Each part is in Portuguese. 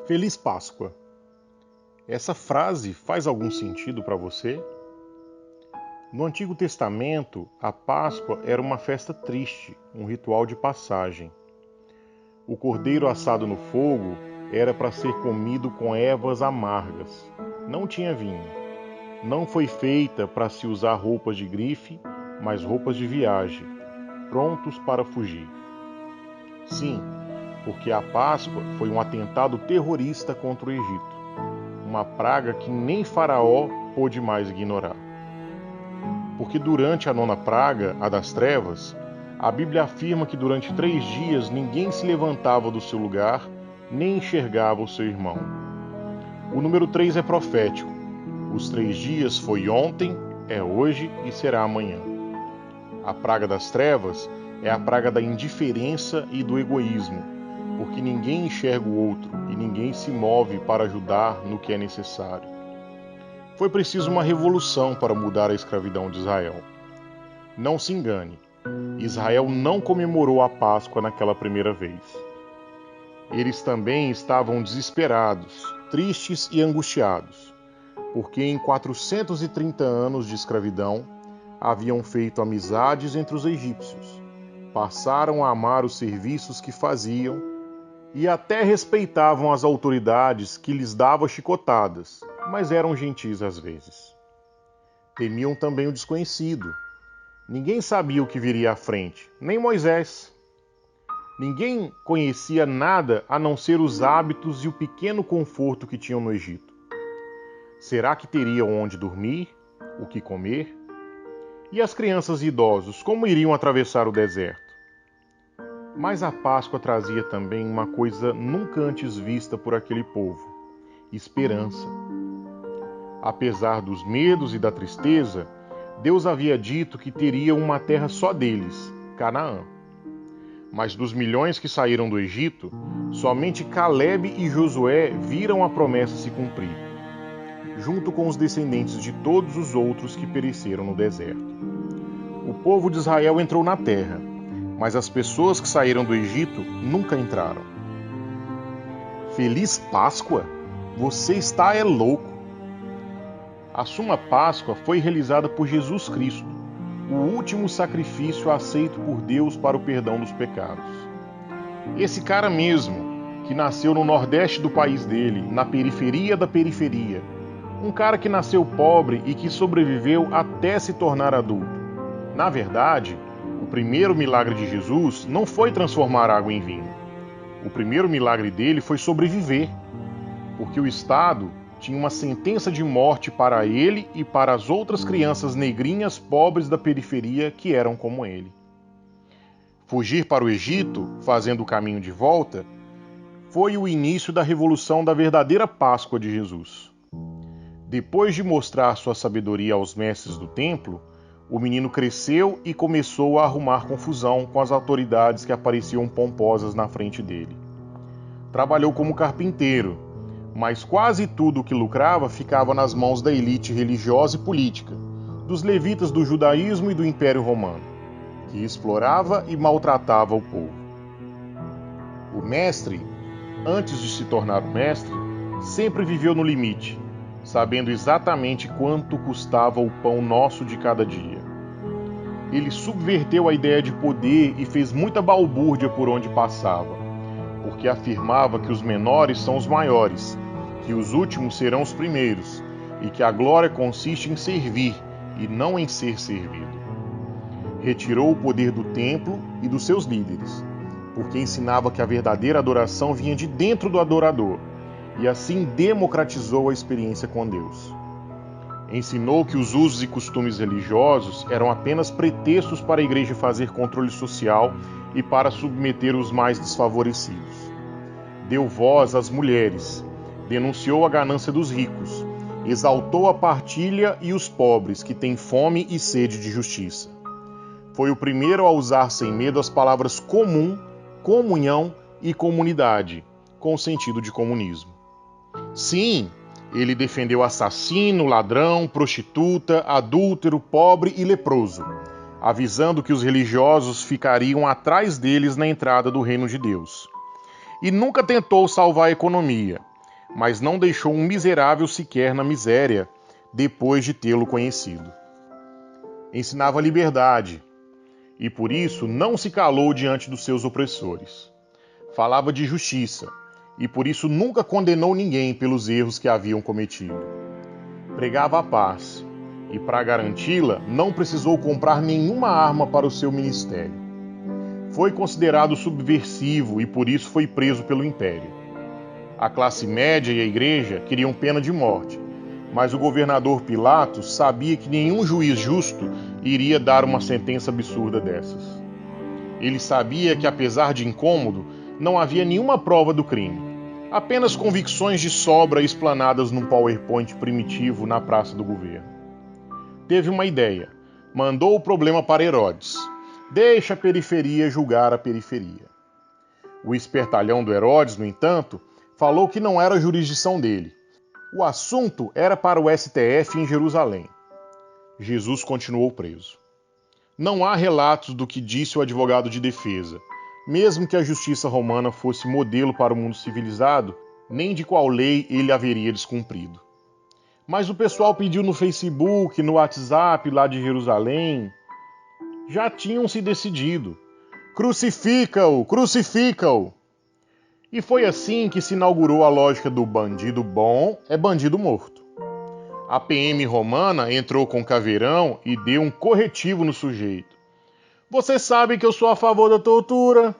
Feliz Páscoa. Essa frase faz algum sentido para você? No Antigo Testamento, a Páscoa era uma festa triste, um ritual de passagem. O cordeiro assado no fogo era para ser comido com ervas amargas. Não tinha vinho. Não foi feita para se usar roupas de grife, mas roupas de viagem, prontos para fugir. Sim, porque a Páscoa foi um atentado terrorista contra o Egito, uma praga que nem Faraó pôde mais ignorar. Porque durante a nona praga, a das trevas, a Bíblia afirma que durante 3 dias ninguém se levantava do seu lugar, nem enxergava o seu irmão. O número 3 é profético. Os 3 dias foi ontem, é hoje e será amanhã. A praga das trevas é a praga da indiferença e do egoísmo, porque ninguém enxerga o outro e ninguém se move para ajudar no que é necessário. Foi preciso uma revolução para mudar a escravidão de Israel. Não se engane, Israel não comemorou a Páscoa naquela primeira vez. Eles também estavam desesperados, tristes e angustiados, porque em 430 anos de escravidão haviam feito amizades entre os egípcios, passaram a amar os serviços que faziam e até respeitavam as autoridades que lhes davam chicotadas, mas eram gentis às vezes. Temiam também o desconhecido. Ninguém sabia o que viria à frente, nem Moisés. Ninguém conhecia nada a não ser os hábitos e o pequeno conforto que tinham no Egito. Será que teriam onde dormir, o que comer? E as crianças e idosos, como iriam atravessar o deserto? Mas a Páscoa trazia também uma coisa nunca antes vista por aquele povo: esperança. Apesar dos medos e da tristeza, Deus havia dito que teria uma terra só deles, Canaã. Mas dos milhões que saíram do Egito, somente Calebe e Josué viram a promessa se cumprir, junto com os descendentes de todos os outros que pereceram no deserto. O povo de Israel entrou na terra, mas as pessoas que saíram do Egito nunca entraram. Feliz Páscoa? Você está louco! A Suma Páscoa foi realizada por Jesus Cristo, o último sacrifício aceito por Deus para o perdão dos pecados. Esse cara mesmo, que nasceu no nordeste do país dele, na periferia da periferia, um cara que nasceu pobre e que sobreviveu até se tornar adulto. Na verdade, o primeiro milagre de Jesus não foi transformar água em vinho. O primeiro milagre dele foi sobreviver, porque o Estado tinha uma sentença de morte para ele e para as outras crianças negrinhas pobres da periferia que eram como ele. Fugir para o Egito, fazendo o caminho de volta, foi o início da revolução da verdadeira Páscoa de Jesus. Depois de mostrar sua sabedoria aos mestres do templo, o menino cresceu e começou a arrumar confusão com as autoridades que apareciam pomposas na frente dele. Trabalhou como carpinteiro, mas quase tudo o que lucrava ficava nas mãos da elite religiosa e política, dos levitas do judaísmo e do Império Romano, que explorava e maltratava o povo. O mestre, antes de se tornar o mestre, sempre viveu no limite, sabendo exatamente quanto custava o pão nosso de cada dia. Ele subverteu a ideia de poder e fez muita balbúrdia por onde passava, porque afirmava que os menores são os maiores, que os últimos serão os primeiros, e que a glória consiste em servir e não em ser servido. Retirou o poder do templo e dos seus líderes, porque ensinava que a verdadeira adoração vinha de dentro do adorador, e assim democratizou a experiência com Deus. Ensinou que os usos e costumes religiosos eram apenas pretextos para a igreja fazer controle social e para submeter os mais desfavorecidos. Deu voz às mulheres, denunciou a ganância dos ricos, exaltou a partilha e os pobres que têm fome e sede de justiça. Foi o primeiro a usar sem medo as palavras comum, comunhão e comunidade, com o sentido de comunismo. Sim, ele defendeu assassino, ladrão, prostituta, adúltero, pobre e leproso, avisando que os religiosos ficariam atrás deles na entrada do reino de Deus. E nunca tentou salvar a economia, mas não deixou um miserável sequer na miséria depois de tê-lo conhecido. Ensinava liberdade, e por isso não se calou diante dos seus opressores. Falava de justiça, e por isso nunca condenou ninguém pelos erros que haviam cometido. Pregava a paz, e para garanti-la não precisou comprar nenhuma arma para o seu ministério. Foi considerado subversivo e por isso foi preso pelo império. A classe média e a igreja queriam pena de morte, mas o governador Pilatos sabia que nenhum juiz justo iria dar uma sentença absurda dessas. Ele sabia que, apesar de incômodo, não havia nenhuma prova do crime, apenas convicções de sobra explanadas num PowerPoint primitivo na praça do governo. Teve uma ideia, mandou o problema para Herodes. Deixa a periferia julgar a periferia. O espertalhão do Herodes, no entanto, falou que não era a jurisdição dele. O assunto era para o STF em Jerusalém. Jesus continuou preso. Não há relatos do que disse o advogado de defesa, mesmo que a justiça romana fosse modelo para o mundo civilizado, nem de qual lei ele haveria descumprido. Mas o pessoal pediu no Facebook, no WhatsApp lá de Jerusalém. Já tinham se decidido. Crucifica-o! Crucifica-o! E foi assim que se inaugurou a lógica do bandido bom é bandido morto. A PM romana entrou com caveirão e deu um corretivo no sujeito. Você sabe que eu sou a favor da tortura.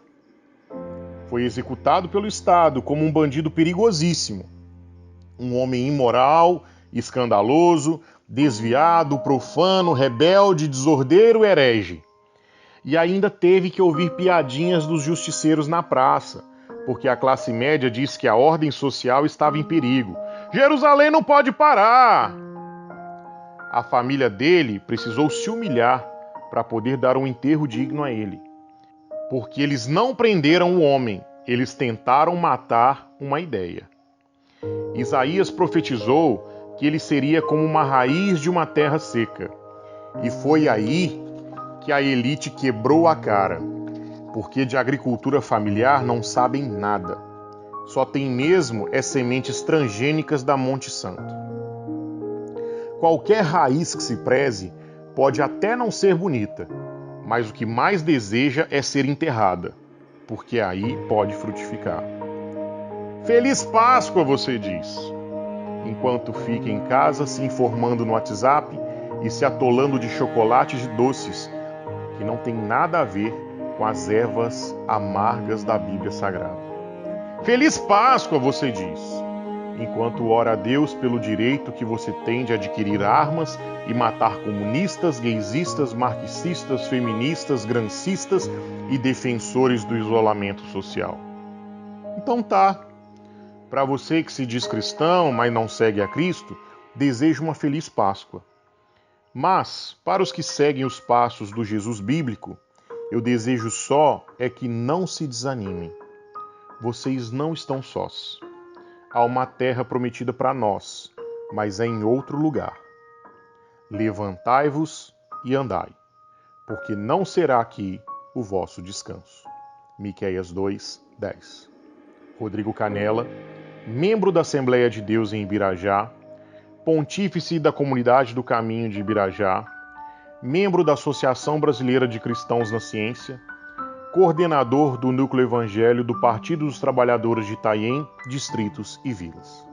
Foi executado pelo Estado como um bandido perigosíssimo. Um homem imoral, escandaloso, desviado, profano, rebelde, desordeiro, herege. E ainda teve que ouvir piadinhas dos justiceiros na praça, porque a classe média disse que a ordem social estava em perigo. Jerusalém não pode parar! A família dele precisou se humilhar para poder dar um enterro digno a ele. Porque eles não prenderam o homem, eles tentaram matar uma ideia. Isaías profetizou que ele seria como uma raiz de uma terra seca. E foi aí que a elite quebrou a cara, porque de agricultura familiar não sabem nada. Só tem mesmo sementes transgênicas da Monte Santo. Qualquer raiz que se preze pode até não ser bonita, mas o que mais deseja é ser enterrada, porque aí pode frutificar. Feliz Páscoa, você diz, enquanto fica em casa se informando no WhatsApp e se atolando de chocolates e doces que não tem nada a ver com as ervas amargas da Bíblia Sagrada. Feliz Páscoa, você diz, enquanto ora a Deus pelo direito que você tem de adquirir armas e matar comunistas, gaysistas, marxistas, feministas, grancistas e defensores do isolamento social. Então tá, para você que se diz cristão, mas não segue a Cristo, desejo uma feliz Páscoa. Mas, para os que seguem os passos do Jesus bíblico, eu desejo só que não se desanimem. Vocês não estão sós. Há uma terra prometida para nós, mas é em outro lugar. Levantai-vos e andai, porque não será aqui o vosso descanso. Miqueias 2:10. Rodrigo Canela, membro da Assembleia de Deus em Ibirajá, pontífice da Comunidade do Caminho de Ibirajá, membro da Associação Brasileira de Cristãos na Ciência, coordenador do Núcleo Evangelho do Partido dos Trabalhadores de Itanhaém, Distritos e Vilas.